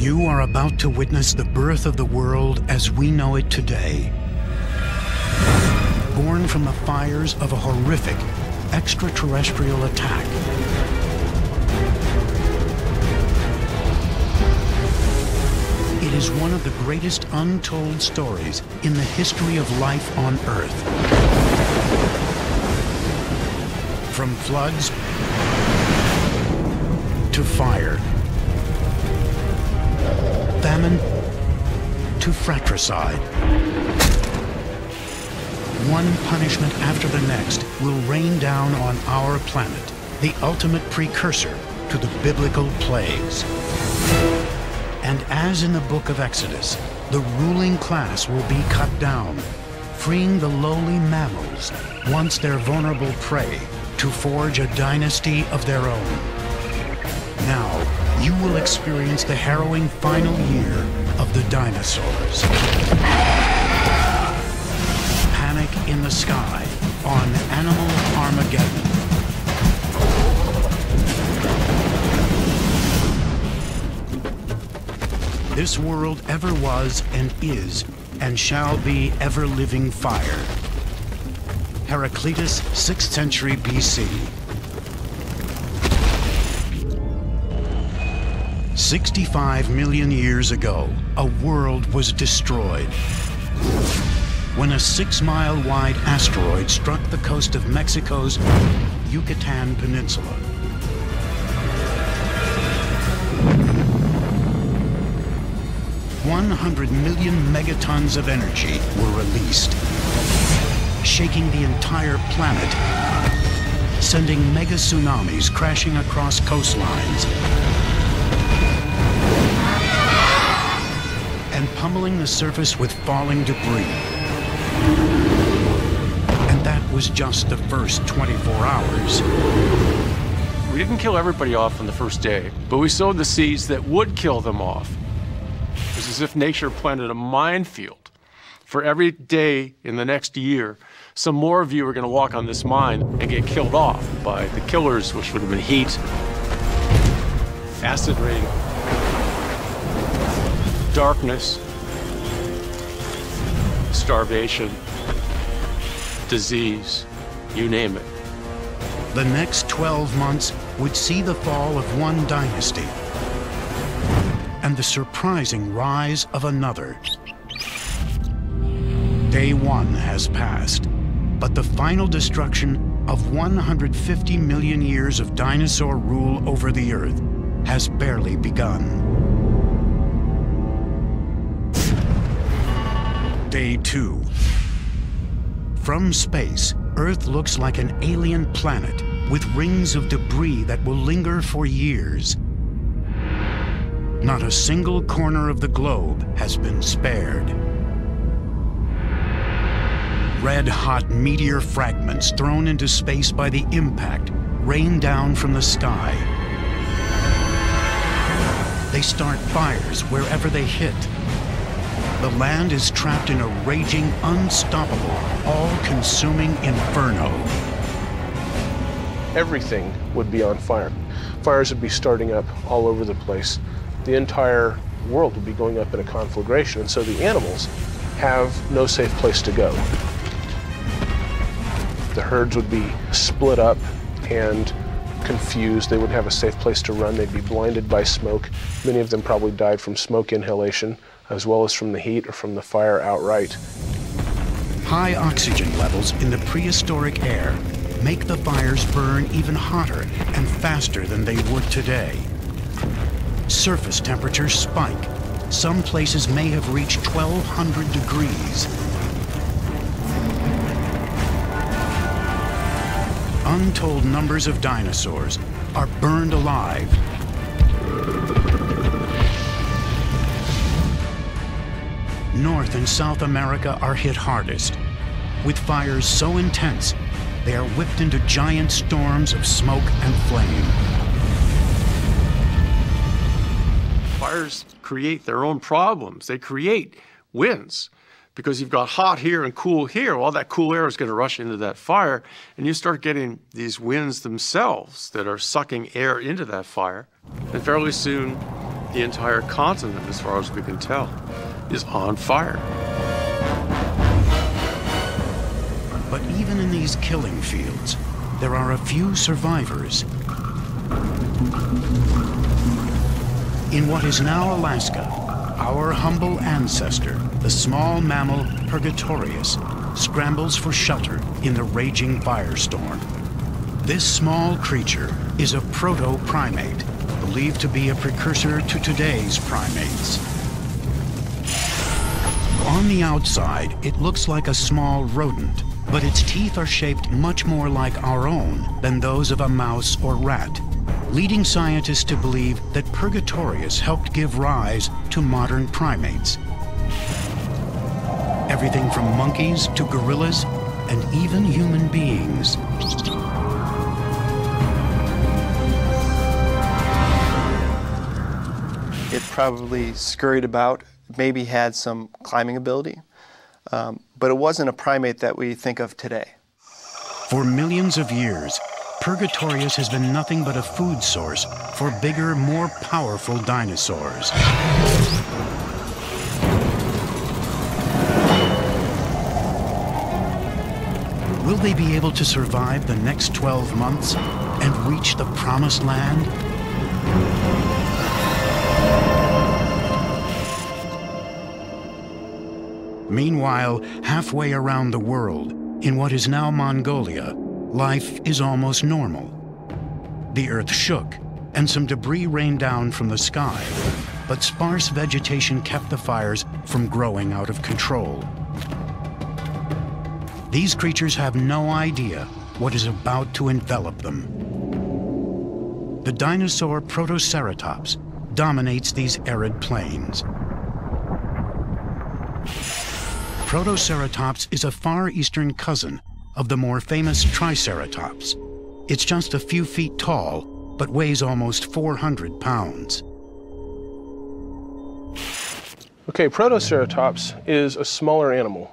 You are about to witness the birth of the world as we know it today. Born from the fires of a horrific extraterrestrial attack. It is one of the greatest untold stories in the history of life on Earth. From floods to fire, famine to fratricide. One punishment after the next will rain down on our planet, the ultimate precursor to the biblical plagues. And as in the book of Exodus, the ruling class will be cut down, freeing the lowly mammals, once their vulnerable prey, to forge a dynasty of their own. Now, you will experience the harrowing final year of the dinosaurs. Panic in the Sky on Animal Armageddon. This world ever was and is and shall be ever-living fire. Heraclitus, 6th century BC. 65 million years ago, a world was destroyed when a 6-mile-wide asteroid struck the coast of Mexico's Yucatan Peninsula. $100 million megatons of energy were released, shaking the entire planet, sending mega tsunamis crashing across coastlines, and pummeling the surface with falling debris. And that was just the first 24 hours. We didn't kill everybody off on the first day, but we sowed the seeds that would kill them off. It was as if nature planted a minefield. For every day in the next year, some more of you are going to walk on this mine and get killed off by the killers, which would have been heat, acid rain, darkness, starvation, disease, you name it. The next 12 months would see the fall of one dynasty and the surprising rise of another. Day one has passed, but the final destruction of 150 million years of dinosaur rule over the Earth has barely begun. Day two. From space, Earth looks like an alien planet with rings of debris that will linger for years. Not a single corner of the globe has been spared. Red-hot meteor fragments thrown into space by the impact rain down from the sky. They start fires wherever they hit. The land is trapped in a raging, unstoppable, all-consuming inferno. Everything would be on fire. Fires would be starting up all over the place. The entire world would be going up in a conflagration, and so the animals have no safe place to go. The herds would be split up and confused. They wouldn't have a safe place to run. They'd be blinded by smoke. Many of them probably died from smoke inhalation, as well as from the heat or from the fire outright. High oxygen levels in the prehistoric air make the fires burn even hotter and faster than they would today. Surface temperatures spike. Some places may have reached 1,200 degrees. Untold numbers of dinosaurs are burned alive. North and South America are hit hardest, with fires so intense they are whipped into giant storms of smoke and flame. Fires create their own problems. They create winds because you've got hot here and cool here. Well, that cool air is going to rush into that fire, and you start getting these winds themselves that are sucking air into that fire. And fairly soon, The entire continent, as far as we can tell, is on fire. But even in these killing fields, there are a few survivors. In what is now Alaska, our humble ancestor, the small mammal Purgatorius, scrambles for shelter in the raging firestorm. This small creature is a proto-primate, believed to be a precursor to today's primates. On the outside, it looks like a small rodent, but its teeth are shaped much more like our own than those of a mouse or rat, leading scientists to believe that Purgatorius helped give rise to modern primates. Everything from monkeys to gorillas and even human beings. It probably scurried about, maybe had some climbing ability, but it wasn't a primate that we think of today. For millions of years, Purgatorius has been nothing but a food source for bigger, more powerful dinosaurs. Will they be able to survive the next 12 months and reach the promised land? Meanwhile, halfway around the world, in what is now Mongolia, life is almost normal. The earth shook, and some debris rained down from the sky, but sparse vegetation kept the fires from growing out of control. These creatures have no idea what is about to envelop them. The dinosaur Protoceratops dominates these arid plains. Protoceratops is a far eastern cousin of the more famous Triceratops. It's just a few feet tall, but weighs almost 400 pounds. Okay, Protoceratops is a smaller animal.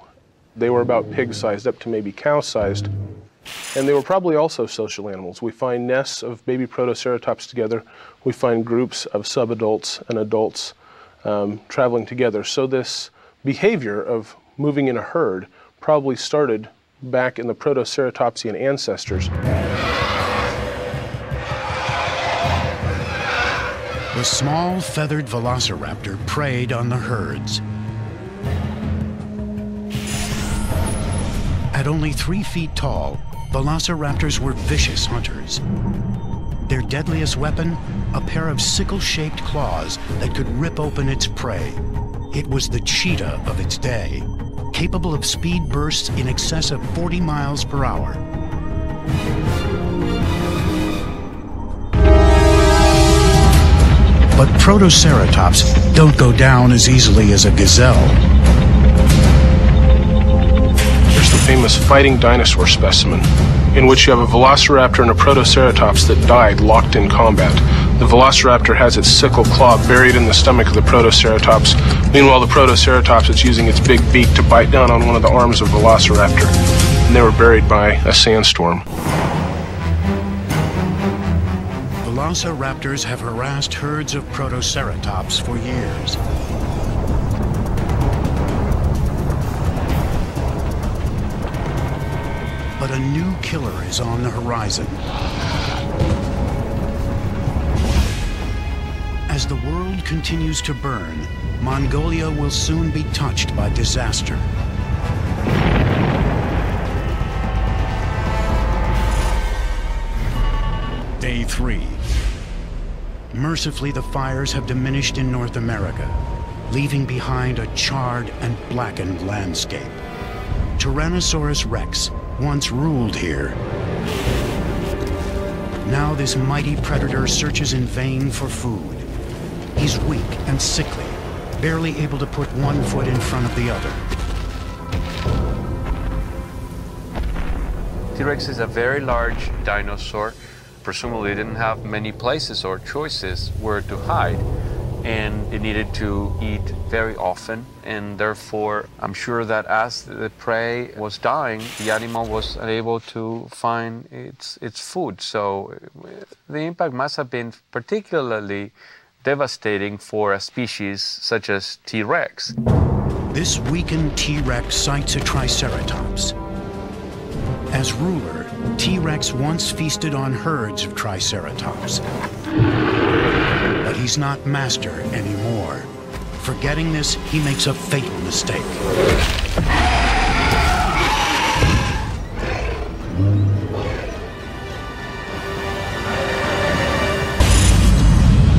They were about pig-sized up to maybe cow-sized, and they were probably also social animals. We find nests of baby Protoceratops together. We find groups of subadults and adults traveling together. So this behavior of moving in a herd probably started back in the Protoceratopsian ancestors. The small feathered velociraptor preyed on the herds. At only 3 feet tall, velociraptors were vicious hunters. Their deadliest weapon, a pair of sickle-shaped claws that could rip open its prey. It was the cheetah of its day, capable of speed bursts in excess of 40 miles per hour. But Protoceratops don't go down as easily as a gazelle. There's the famous fighting dinosaur specimen, in which you have a velociraptor and a Protoceratops that died locked in combat. The velociraptor has its sickle claw buried in the stomach of the Protoceratops. Meanwhile, the Protoceratops is using its big beak to bite down on one of the arms of the velociraptor. And they were buried by a sandstorm. Velociraptors have harassed herds of Protoceratops for years. But a new killer is on the horizon. As the world continues to burn, Mongolia will soon be touched by disaster. Day 3. Mercifully, the fires have diminished in North America, leaving behind a charred and blackened landscape. Tyrannosaurus rex once ruled here. Now this mighty predator searches in vain for food. He's weak and sickly, barely able to put one foot in front of the other. T-Rex is a very large dinosaur. Presumably didn't have many places or choices where to hide, and it needed to eat very often, and therefore I'm sure that as the prey was dying, the animal was unable to find its food. So the impact must have been particularly devastating for a species such as T-Rex. This weakened T-Rex sights a Triceratops. As ruler, T-Rex once feasted on herds of Triceratops. But he's not master anymore. Forgetting this, he makes a fatal mistake.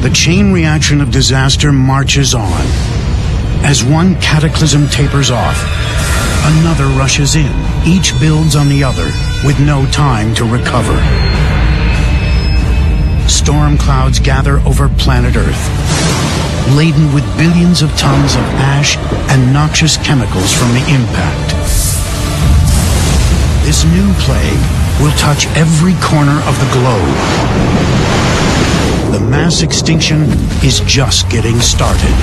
The chain reaction of disaster marches on. As one cataclysm tapers off, another rushes in. Each builds on the other with no time to recover. Storm clouds gather over planet Earth, laden with billions of tons of ash and noxious chemicals from the impact. This new plague will touch every corner of the globe. The mass extinction is just getting started.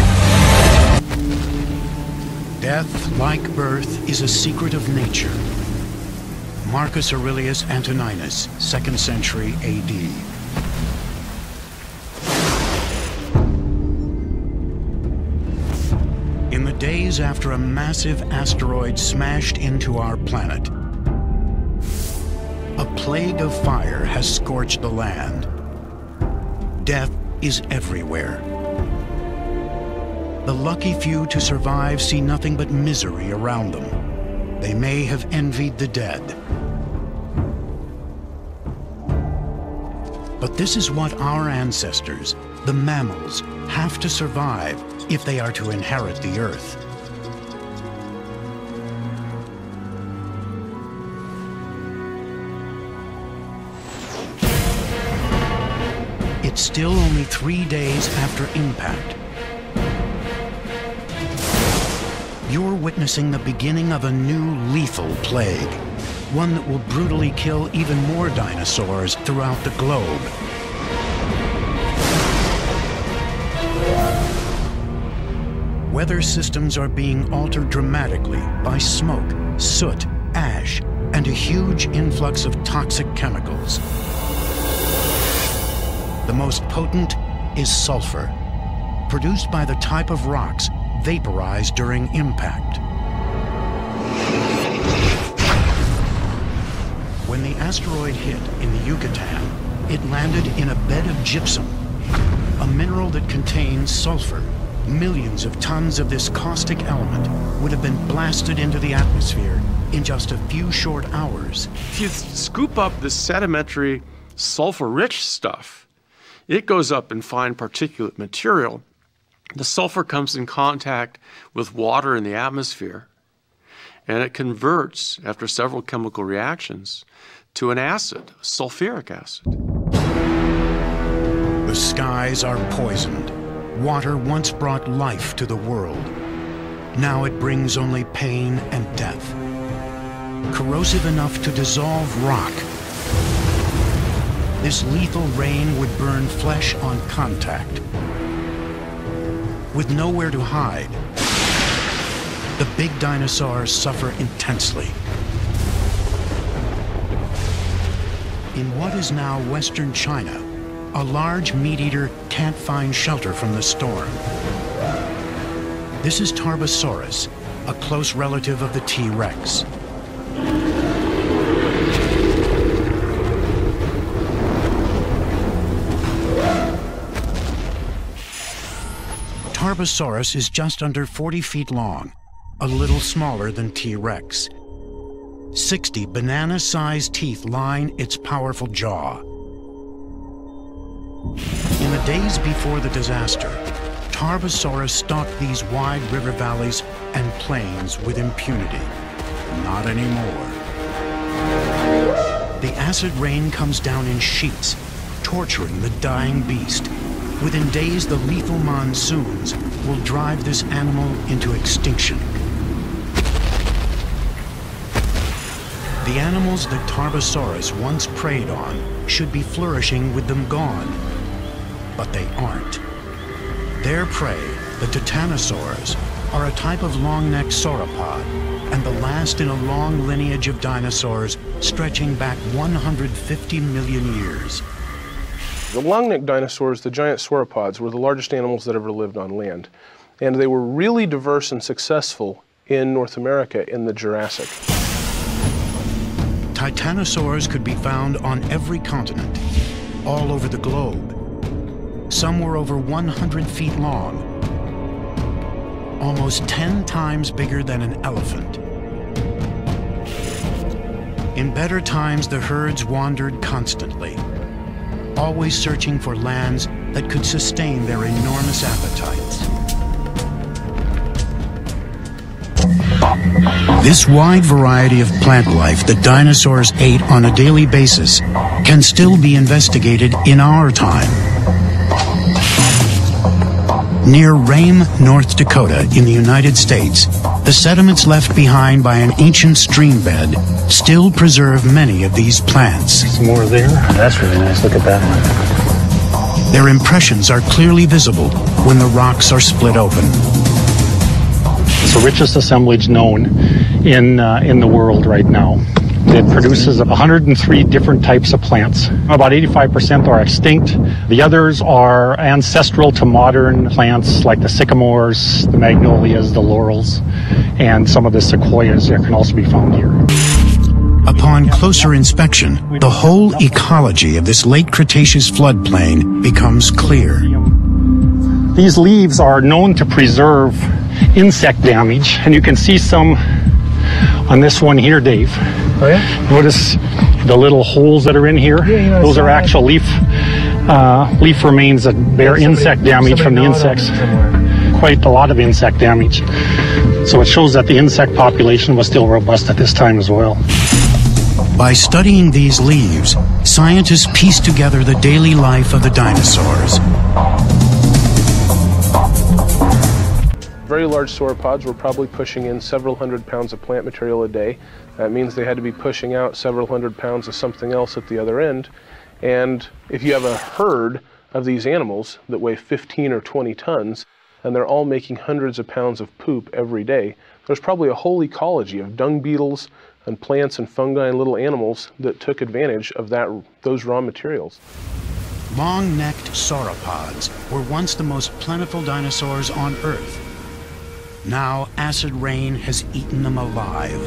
Death, like birth, is a secret of nature. Marcus Aurelius Antoninus, 2nd century AD. In the days after a massive asteroid smashed into our planet, a plague of fire has scorched the land. Death is everywhere. The lucky few to survive see nothing but misery around them. They may have envied the dead. But this is what our ancestors, the mammals, have to survive if they are to inherit the Earth. It's still only 3 days after impact. You're witnessing the beginning of a new lethal plague, one that will brutally kill even more dinosaurs throughout the globe. Weather systems are being altered dramatically by smoke, soot, ash, and a huge influx of toxic chemicals. The most potent is sulfur, produced by the type of rocks vaporized during impact. When the asteroid hit in the Yucatan, it landed in a bed of gypsum, a mineral that contains sulfur. Millions of tons of this caustic element would have been blasted into the atmosphere in just a few short hours. If you scoop up the sedimentary sulfur-rich stuff, it goes up in fine particulate material. The sulfur comes in contact with water in the atmosphere, and it converts, after several chemical reactions, to an acid, sulfuric acid. The skies are poisoned. Water once brought life to the world. Now it brings only pain and death. Corrosive enough to dissolve rock. This lethal rain would burn flesh on contact. With nowhere to hide, the big dinosaurs suffer intensely. In what is now Western China, a large meat-eater can't find shelter from the storm. This is Tarbosaurus, a close relative of the T-Rex. Tarbosaurus is just under 40 feet long, a little smaller than T-Rex. 60 banana-sized teeth line its powerful jaw. In the days before the disaster, Tarbosaurus stalked these wide river valleys and plains with impunity. Not anymore. The acid rain comes down in sheets, torturing the dying beast. Within days, the lethal monsoons will drive this animal into extinction. The animals that Tarbosaurus once preyed on should be flourishing with them gone, but they aren't. Their prey, the titanosaurs, are a type of long-necked sauropod and the last in a long lineage of dinosaurs stretching back 150 million years. The long-necked dinosaurs, the giant sauropods, were the largest animals that ever lived on land. And they were really diverse and successful in North America in the Jurassic. Titanosaurs could be found on every continent, all over the globe. Some were over 100 feet long, almost 10 times bigger than an elephant. In better times, the herds wandered constantly, always searching for lands that could sustain their enormous appetites. This wide variety of plant life that dinosaurs ate on a daily basis can still be investigated in our time. Near Rame, North Dakota, in the United States, the sediments left behind by an ancient stream bed still preserve many of these plants. Some more there. That's really nice. Look at that one. Their impressions are clearly visible when the rocks are split open. It's the richest assemblage known in the world right now. It produces 103 different types of plants. About 85% are extinct. The others are ancestral to modern plants like the sycamores, the magnolias, the laurels, and some of the sequoias that can also be found here. Upon closer inspection, the whole ecology of this late Cretaceous floodplain becomes clear. These leaves are known to preserve insect damage, and you can see some on this one here, Dave. Oh yeah? Notice the little holes that are in here? Yeah, those are actual leaf remains that bear insect damage from the insects. Quite a lot of insect damage. So it shows that the insect population was still robust at this time as well. By studying these leaves, scientists piece together the daily life of the dinosaurs. Very large sauropods were probably pushing in several hundred pounds of plant material a day. That means they had to be pushing out several hundred pounds of something else at the other end. And if you have a herd of these animals that weigh 15 or 20 tons, and they're all making hundreds of pounds of poop every day, there's probably a whole ecology of dung beetles and plants and fungi and little animals that took advantage of those raw materials. Long-necked sauropods were once the most plentiful dinosaurs on Earth. Now acid rain has eaten them alive.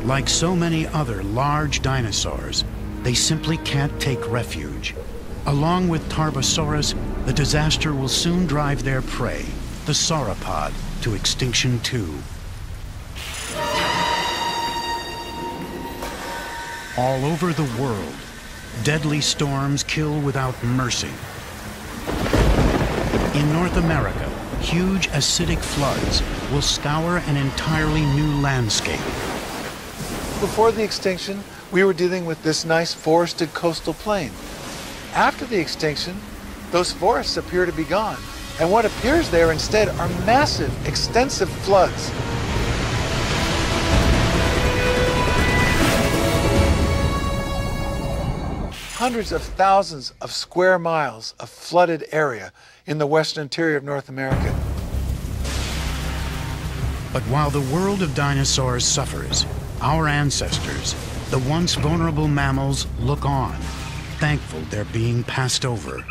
Like so many other large dinosaurs, they simply can't take refuge. Along with Tarbosaurus, the disaster will soon drive their prey, the sauropod, to extinction too. All over the world, deadly storms kill without mercy. In North America, huge acidic floods will scour an entirely new landscape. Before the extinction, we were dealing with this nice forested coastal plain. After the extinction, those forests appear to be gone. And what appears there instead are massive, extensive floods. Hundreds of thousands of square miles of flooded area in the western interior of North America. But while the world of dinosaurs suffers, our ancestors, the once vulnerable mammals, look on, thankful they're being passed over.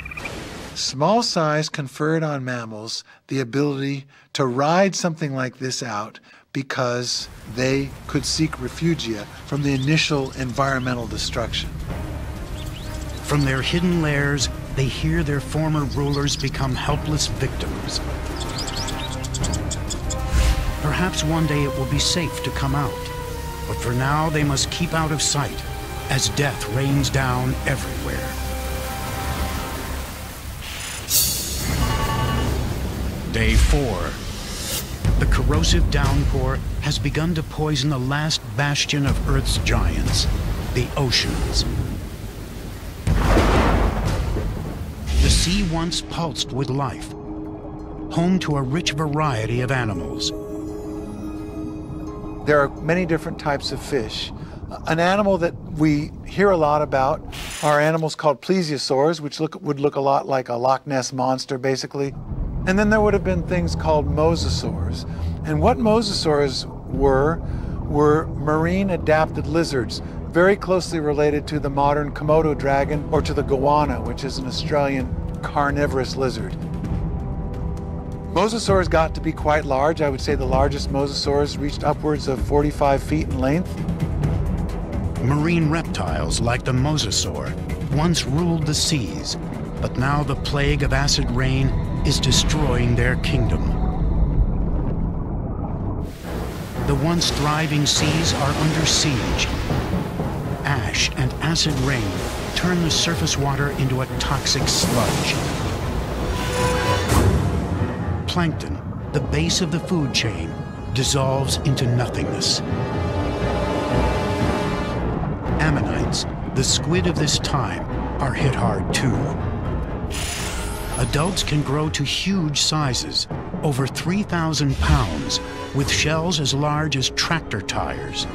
Small size conferred on mammals the ability to ride something like this out because they could seek refugia from the initial environmental destruction. From their hidden lairs, they hear their former rulers become helpless victims. Perhaps one day it will be safe to come out, but for now they must keep out of sight as death rains down everywhere. Day 4. The corrosive downpour has begun to poison the last bastion of Earth's giants, the oceans. The sea once pulsed with life, home to a rich variety of animals. There are many different types of fish. An animal that we hear a lot about are animals called plesiosaurs, which would look a lot like a Loch Ness monster, basically. And then there would have been things called mosasaurs. And what mosasaurs were marine adapted lizards. very closely related to the modern Komodo dragon or to the goanna, which is an Australian carnivorous lizard. Mosasaurs got to be quite large. I would say the largest mosasaurs reached upwards of 45 feet in length. Marine reptiles like the mosasaur once ruled the seas, but now the plague of acid rain is destroying their kingdom. The once thriving seas are under siege. Ash and acid rain turn the surface water into a toxic sludge. Plankton, the base of the food chain, dissolves into nothingness. Ammonites, the squid of this time, are hit hard too. Adults can grow to huge sizes, over 3,000 pounds, with shells as large as tractor tires.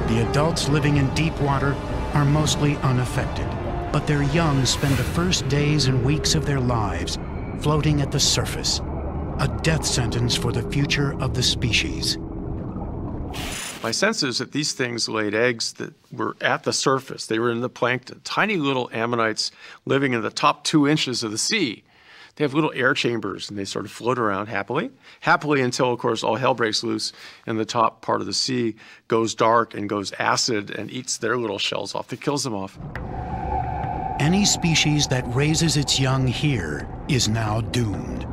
The adults living in deep water are mostly unaffected, but their young spend the first days and weeks of their lives floating at the surface, a death sentence for the future of the species. My sense is that these things laid eggs that were at the surface. They were in the plankton, tiny little ammonites living in the top 2 inches of the sea. They have little air chambers, and they sort of float around happily until, of course, all hell breaks loose and the top part of the sea goes dark and goes acid and eats their little shells off. That kills them off. Any species that raises its young here is now doomed.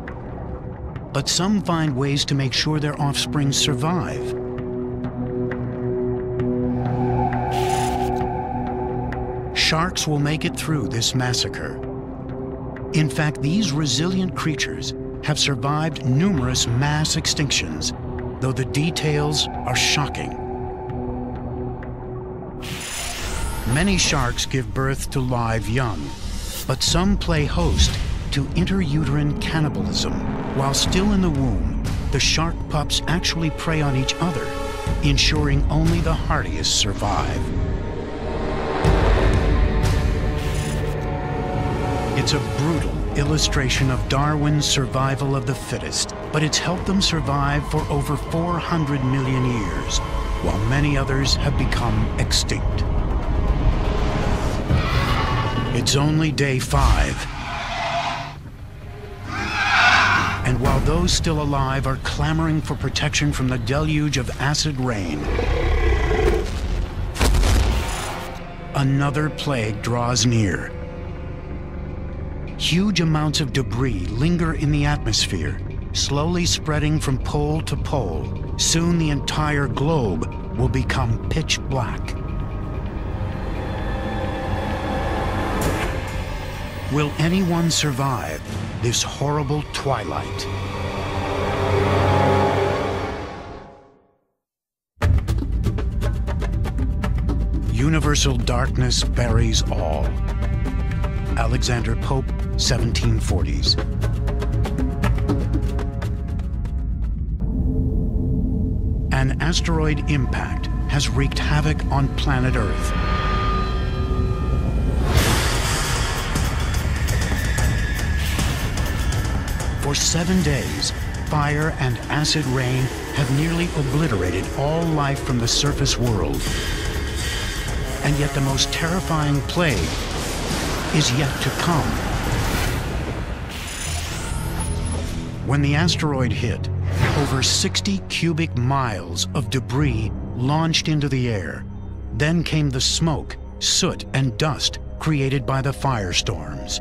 But some find ways to make sure their offspring survive. Sharks will make it through this massacre. In fact, these resilient creatures have survived numerous mass extinctions, though the details are shocking. Many sharks give birth to live young, but some play host to interuterine cannibalism. While still in the womb, the shark pups actually prey on each other, ensuring only the hardiest survive. It's a brutal illustration of Darwin's survival of the fittest, but it's helped them survive for over 400 million years, while many others have become extinct. It's only day 5. And while those still alive are clamoring for protection from the deluge of acid rain, another plague draws near. Huge amounts of debris linger in the atmosphere, slowly spreading from pole to pole. Soon the entire globe will become pitch black. Will anyone survive this horrible twilight? Universal darkness buries all. Alexander Pope, 1740s. An asteroid impact has wreaked havoc on planet Earth. For 7 days, fire and acid rain have nearly obliterated all life from the surface world. And yet the most terrifying plague is yet to come. When the asteroid hit, over 60 cubic miles of debris launched into the air. Then came the smoke, soot, and dust created by the firestorms.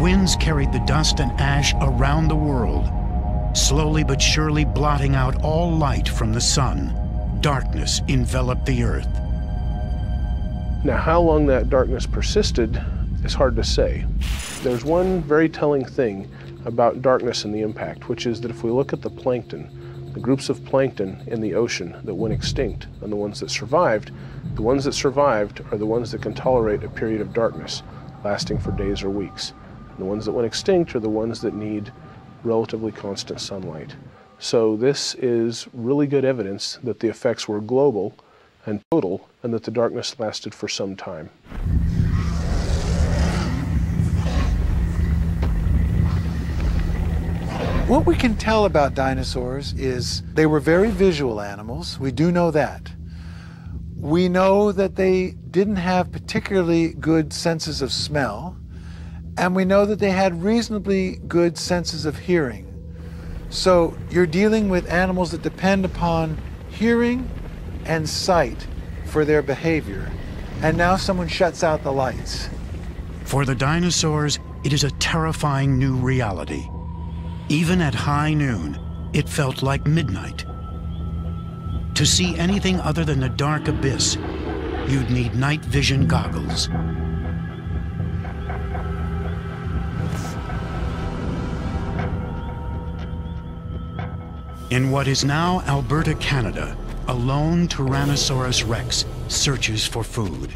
Winds carried the dust and ash around the world, slowly but surely blotting out all light from the sun. Darkness enveloped the earth. Now, how long that darkness persisted is hard to say. There's one very telling thing about darkness and the impact, which is that if we look at the plankton, the groups of plankton in the ocean that went extinct and the ones that survived are the ones that can tolerate a period of darkness lasting for days or weeks. And the ones that went extinct are the ones that need relatively constant sunlight. So this is really good evidence that the effects were global and total, and that the darkness lasted for some time. What we can tell about dinosaurs is they were very visual animals. We do know that. We know that they didn't have particularly good senses of smell, and we know that they had reasonably good senses of hearing. So you're dealing with animals that depend upon hearing and sight for their behavior. And now someone shuts out the lights. For the dinosaurs, it is a terrifying new reality. Even at high noon, it felt like midnight. To see anything other than the dark abyss, you'd need night vision goggles. In what is now Alberta, Canada, a lone Tyrannosaurus rex searches for food.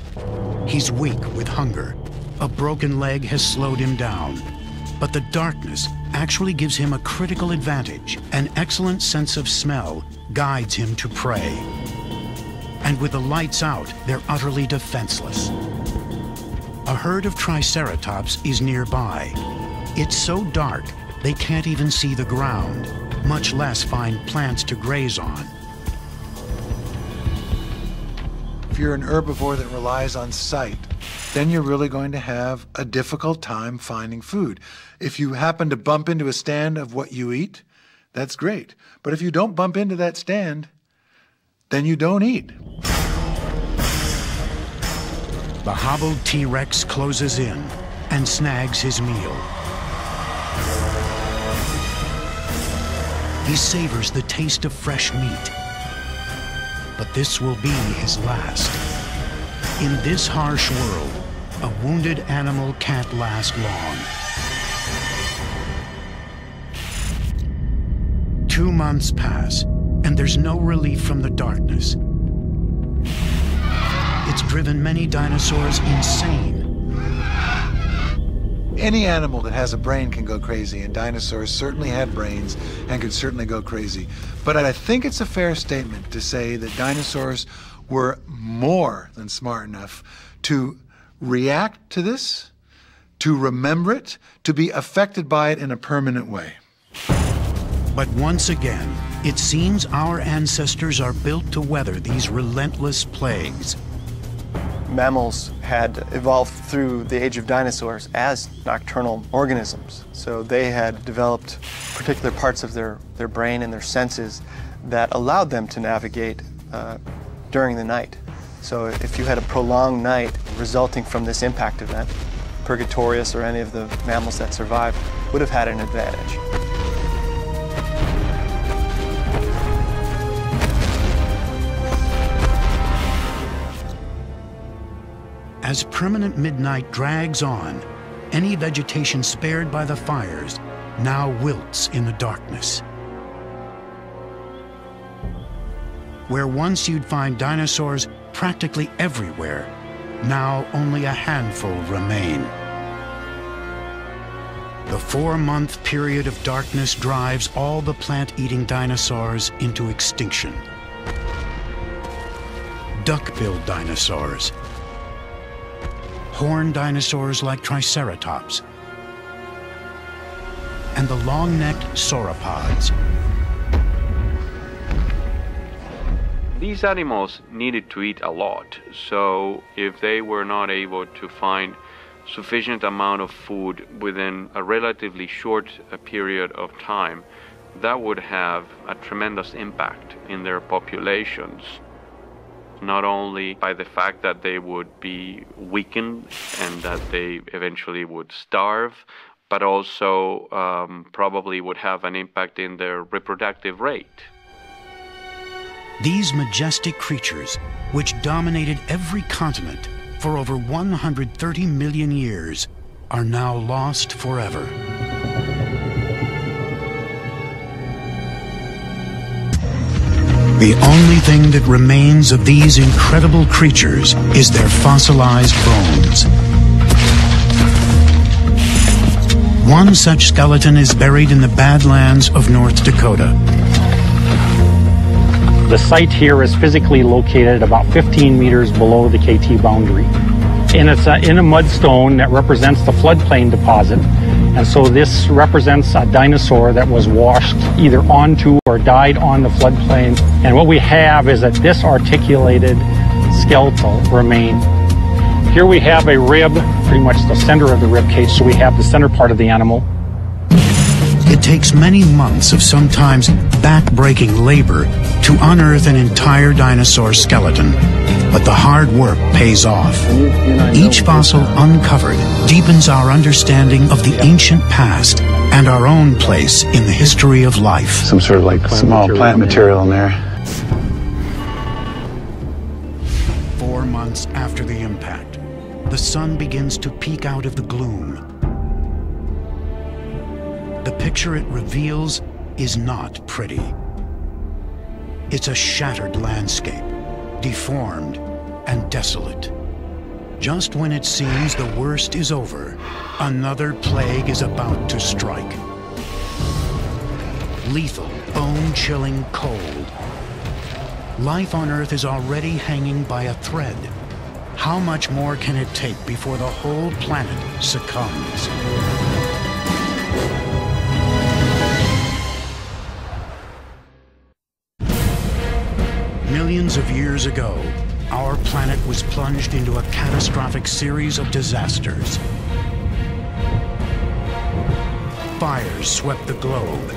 He's weak with hunger. A broken leg has slowed him down. But the darkness actually gives him a critical advantage. An excellent sense of smell guides him to prey. And with the lights out, they're utterly defenseless. A herd of Triceratops is nearby. It's so dark, they can't even see the ground, much less find plants to graze on. If you're an herbivore that relies on sight, then you're really going to have a difficult time finding food. If you happen to bump into a stand of what you eat, that's great. But if you don't bump into that stand, then you don't eat. The hobbled T-Rex closes in and snags his meal. He savors the taste of fresh meat. But this will be his last. In this harsh world, a wounded animal can't last long. 2 months pass, and there's no relief from the darkness. It's driven many dinosaurs insane. Any animal that has a brain can go crazy, and dinosaurs certainly had brains and could certainly go crazy. But I think it's a fair statement to say that dinosaurs were more than smart enough to react to this, to remember it, to be affected by it in a permanent way. But once again, it seems our ancestors are built to weather these relentless plagues. Mammals had evolved through the age of dinosaurs as nocturnal organisms. So they had developed particular parts of their brain and their senses that allowed them to navigate during the night. So if you had a prolonged night resulting from this impact event, Purgatorius or any of the mammals that survived would have had an advantage. As permanent midnight drags on, any vegetation spared by the fires now wilts in the darkness. Where once you'd find dinosaurs practically everywhere, now only a handful remain. The 4-month period of darkness drives all the plant-eating dinosaurs into extinction. Duck-billed dinosaurs, horned dinosaurs like Triceratops, and the long-necked sauropods. These animals needed to eat a lot, so if they were not able to find sufficient amount of food within a relatively short period of time, that would have a tremendous impact in their populations. Not only by the fact that they would be weakened and that they eventually would starve, but also probably would have an impact in their reproductive rate. These majestic creatures, which dominated every continent for over 130 million years, are now lost forever. The only thing that remains of these incredible creatures is their fossilized bones. One such skeleton is buried in the Badlands of North Dakota. The site here is physically located about 15 meters below the KT boundary. And it's in a mudstone that represents the floodplain deposit. And so this represents a dinosaur that was washed either onto or died on the floodplain. And what we have is that this articulated skeletal remain. Here we have a rib, pretty much the center of the rib cage, so we have the center part of the animal. It takes many months of sometimes back-breaking labor to unearth an entire dinosaur skeleton, but the hard work pays off. Each fossil uncovered deepens our understanding of the ancient past and our own place in the history of life. Some sort of like small plant material in there. 4 months after the impact, the sun begins to peek out of the gloom. The picture it reveals is not pretty. It's a shattered landscape, deformed and desolate. Just when it seems the worst is over, another plague is about to strike. Lethal, bone-chilling cold. Life on Earth is already hanging by a thread. How much more can it take before the whole planet succumbs? Millions of years ago, our planet was plunged into a catastrophic series of disasters. Fires swept the globe.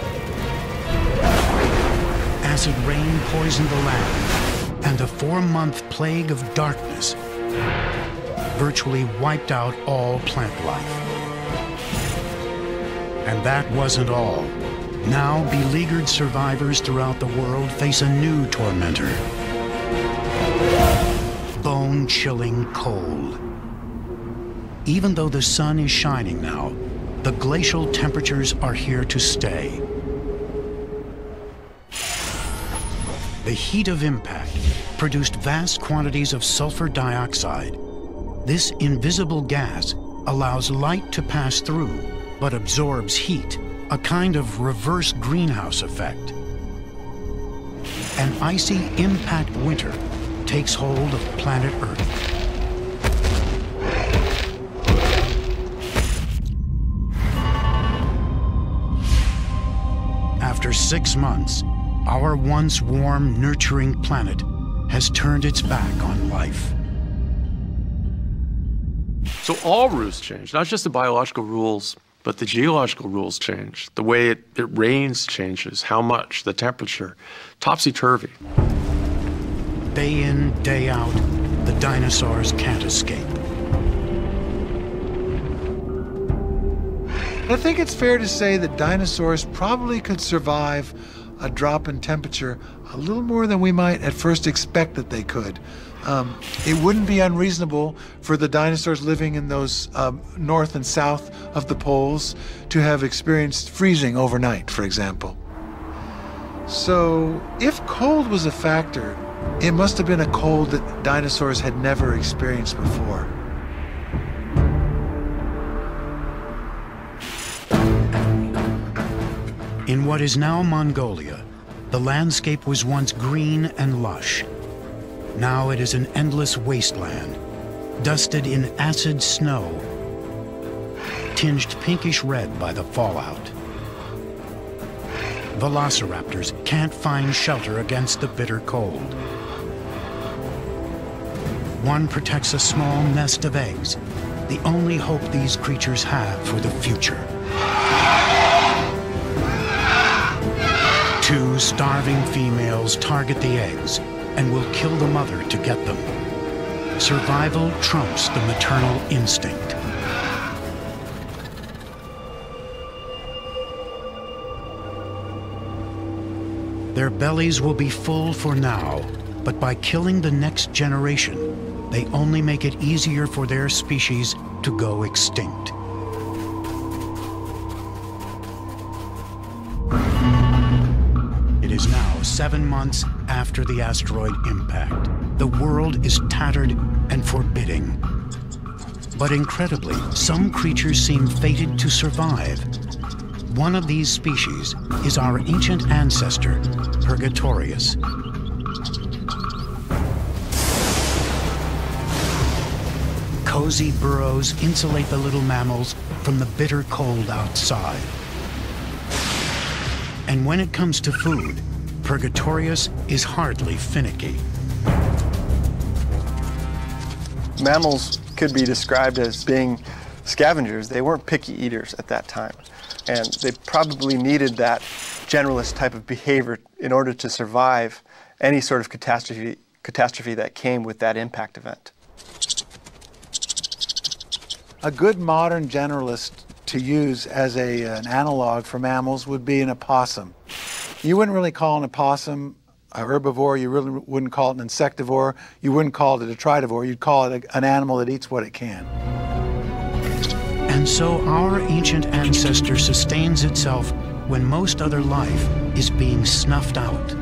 Acid rain poisoned the land, and a 4-month plague of darkness virtually wiped out all plant life. And that wasn't all. Now, beleaguered survivors throughout the world face a new tormentor. Bone-chilling cold. Even though the sun is shining now, the glacial temperatures are here to stay. The heat of impact produced vast quantities of sulfur dioxide. This invisible gas allows light to pass through, but absorbs heat, a kind of reverse greenhouse effect. An icy impact winter takes hold of planet Earth. After 6 months, our once warm, nurturing planet has turned its back on life. So all rules change, not just the biological rules, but the geological rules change. The way it rains changes, how much, the temperature, topsy-turvy. Day in, day out, the dinosaurs can't escape. I think it's fair to say that dinosaurs probably could survive a drop in temperature a little more than we might at first expect that they could. It wouldn't be unreasonable for the dinosaurs living in those north and south of the poles to have experienced freezing overnight, for example. So if cold was a factor, it must have been a cold that dinosaurs had never experienced before. In what is now Mongolia, the landscape was once green and lush. Now it is an endless wasteland, dusted in acid snow, tinged pinkish red by the fallout. Velociraptors can't find shelter against the bitter cold. One protects a small nest of eggs, the only hope these creatures have for the future. 2 starving females target the eggs and will kill the mother to get them. Survival trumps the maternal instinct. Their bellies will be full for now, but by killing the next generation, they only make it easier for their species to go extinct. It is now 7 months after the asteroid impact. The world is tattered and forbidding. But incredibly, some creatures seem fated to survive. One of these species is our ancient ancestor, Purgatorius. Cozy burrows insulate the little mammals from the bitter cold outside. And when it comes to food, Purgatorius is hardly finicky. Mammals could be described as being scavengers. They weren't picky eaters at that time. And they probably needed that generalist type of behavior in order to survive any sort of catastrophe that came with that impact event. A good modern generalist to use as an analog for mammals would be an opossum. You wouldn't really call an opossum a herbivore, you really wouldn't call it an insectivore, you wouldn't call it a detritivore, you'd call it an animal that eats what it can. And so our ancient ancestor sustains itself when most other life is being snuffed out.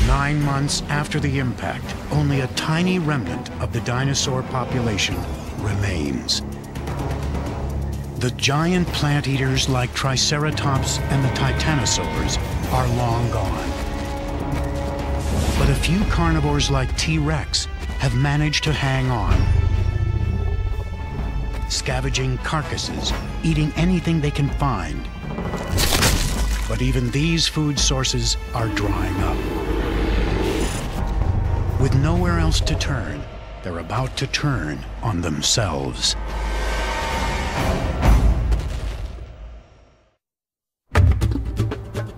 Nine months after the impact, only a tiny remnant of the dinosaur population remains. The giant plant eaters like Triceratops and the Titanosaurs are long gone. But a few carnivores like T-Rex have managed to hang on, scavenging carcasses, eating anything they can find. But even these food sources are drying up. With nowhere else to turn, they're about to turn on themselves.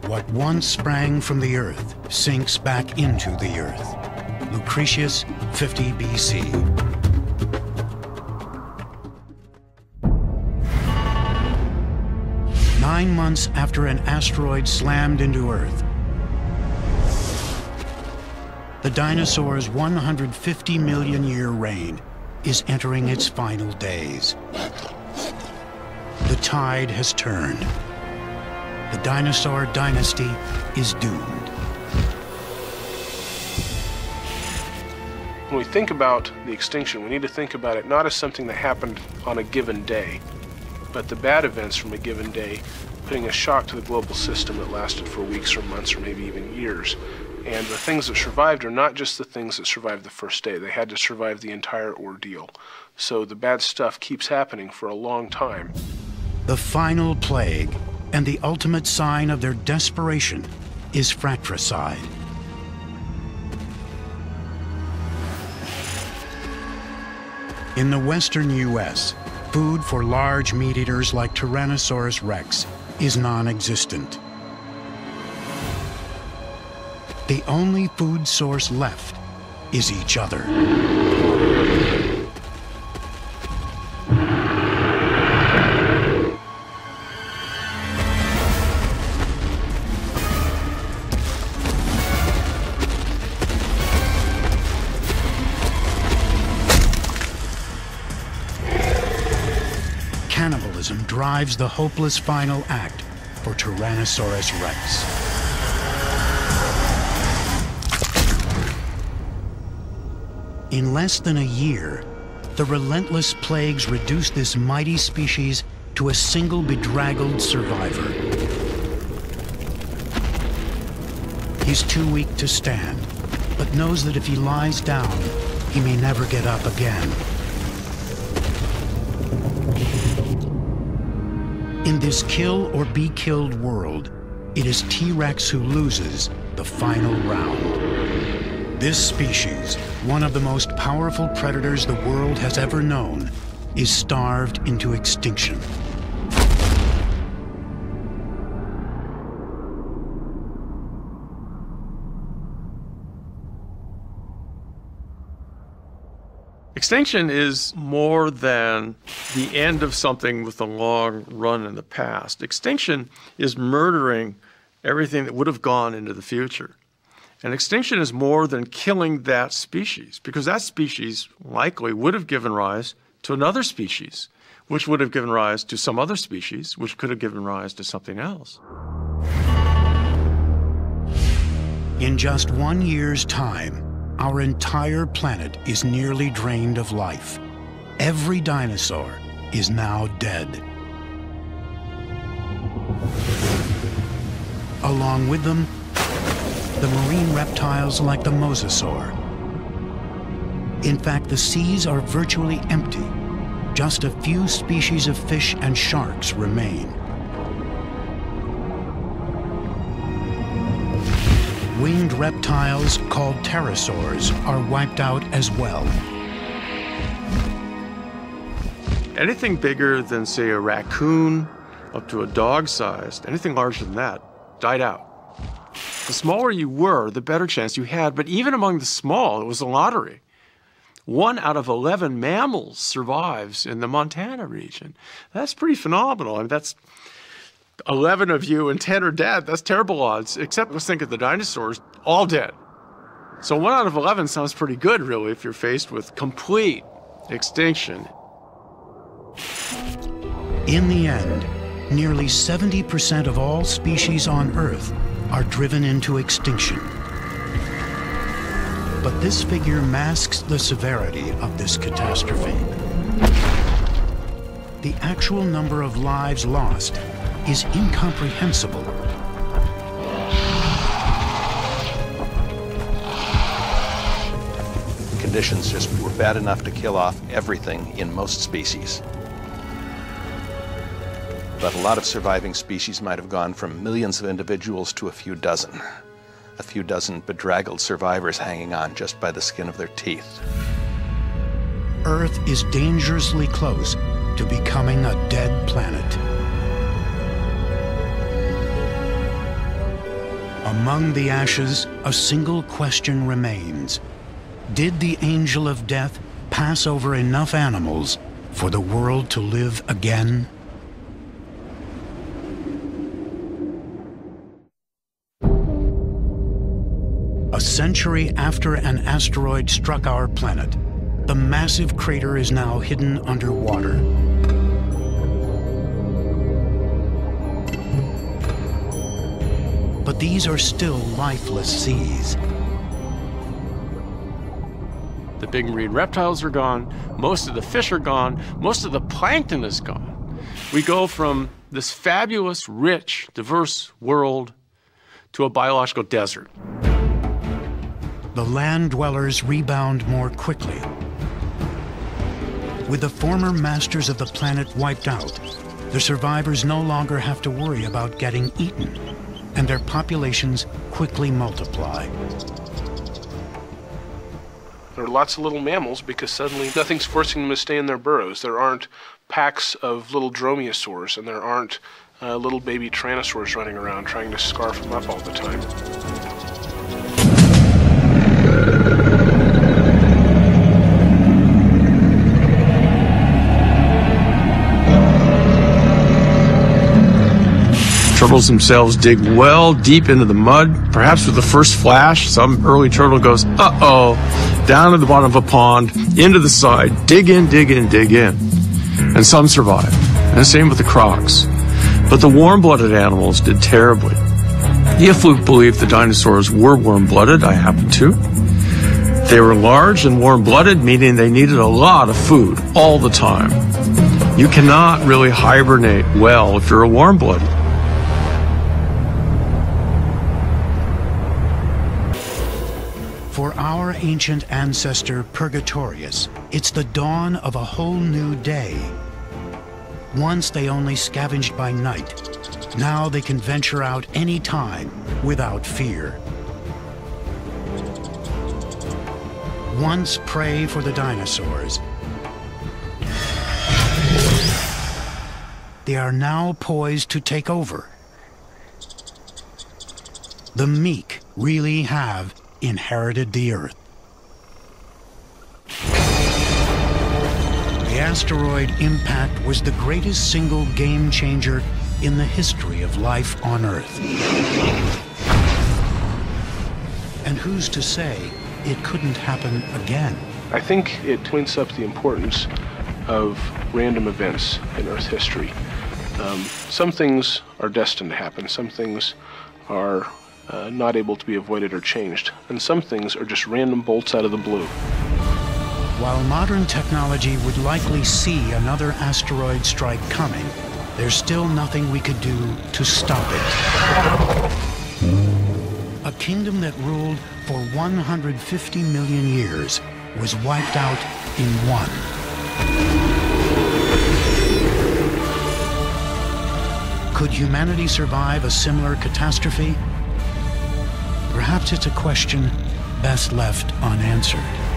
What once sprang from the earth sinks back into the earth. Lucretius, 50 BC. Nine months after an asteroid slammed into Earth, the dinosaurs' 150 million year reign is entering its final days. The tide has turned. The dinosaur dynasty is doomed. When we think about the extinction, we need to think about it not as something that happened on a given day, but the bad events from a given day putting a shock to the global system that lasted for weeks or months or maybe even years. And the things that survived are not just the things that survived the first day. They had to survive the entire ordeal. So the bad stuff keeps happening for a long time. The final plague and the ultimate sign of their desperation is fratricide. In the western U.S., food for large meat eaters like Tyrannosaurus rex is non-existent. The only food source left is each other. Cannibalism drives the hopeless final act for Tyrannosaurus rex. In less than a year, the relentless plagues reduced this mighty species to a single bedraggled survivor. He's too weak to stand, but knows that if he lies down, he may never get up again. In this kill or be killed world, it is T-Rex who loses the final round. This species, one of the most powerful predators the world has ever known, is starved into extinction. Extinction is more than the end of something with a long run in the past. Extinction is murdering everything that would have gone into the future. And extinction is more than killing that species, because that species likely would have given rise to another species, which would have given rise to some other species, which could have given rise to something else. In just 1 year's time, our entire planet is nearly drained of life. Every dinosaur is now dead. Along with them, the marine reptiles like the mosasaur, In fact, the seas are virtually empty. Just a few species of fish and sharks remain. Winged reptiles called pterosaurs are wiped out as well. Anything bigger than, say, a raccoon, up to a dog-sized, anything larger than that, died out. The smaller you were, the better chance you had, but even among the small, it was a lottery. 1 out of 11 mammals survives in the Montana region. That's pretty phenomenal. I mean, that's 11 of you and 10 are dead. That's terrible odds, except let's think of the dinosaurs, all dead. So 1 out of 11 sounds pretty good, really, if you're faced with complete extinction. In the end, nearly 70% of all species on Earth are driven into extinction. But this figure masks the severity of this catastrophe. The actual number of lives lost is incomprehensible. Conditions just were bad enough to kill off everything in most species. But a lot of surviving species might have gone from millions of individuals to a few dozen bedraggled survivors hanging on just by the skin of their teeth. Earth is dangerously close to becoming a dead planet. Among the ashes, a single question remains. Did the angel of death pass over enough animals for the world to live again? A century after an asteroid struck our planet, the massive crater is now hidden underwater. But these are still lifeless seas. The big marine reptiles are gone, most of the fish are gone, most of the plankton is gone. We go from this fabulous, rich, diverse world to a biological desert. The land dwellers rebound more quickly. With the former masters of the planet wiped out, the survivors no longer have to worry about getting eaten, and their populations quickly multiply. There are lots of little mammals because suddenly nothing's forcing them to stay in their burrows. There aren't packs of little dromaeosaurs, and there aren't little baby tyrannosaurs running around trying to scarf them up all the time. Turtles themselves dig well deep into the mud, perhaps with the first flash. Some early turtle goes, uh-oh, down at the bottom of a pond, into the side, dig in, dig in, dig in. And some survive. And the same with the crocs. But the warm-blooded animals did terribly. If we believe the dinosaurs were warm-blooded, I happen to. They were large and warm-blooded, meaning they needed a lot of food all the time. You cannot really hibernate well if you're a warm-blooded. For our ancient ancestor Purgatorius, it's the dawn of a whole new day. Once they only scavenged by night. Now they can venture out any time without fear. Once prey for the dinosaurs, they are now poised to take over. The meek really have inherited the Earth. The asteroid impact was the greatest single game changer in the history of life on Earth. And who's to say it couldn't happen again? I think it points up the importance of random events in Earth history. Some things are destined to happen. Some things are not able to be avoided or changed. And some things are just random bolts out of the blue. While modern technology would likely see another asteroid strike coming, there's still nothing we could do to stop it. A kingdom that ruled for 150 million years was wiped out in one. Could humanity survive a similar catastrophe? Perhaps it's a question best left unanswered.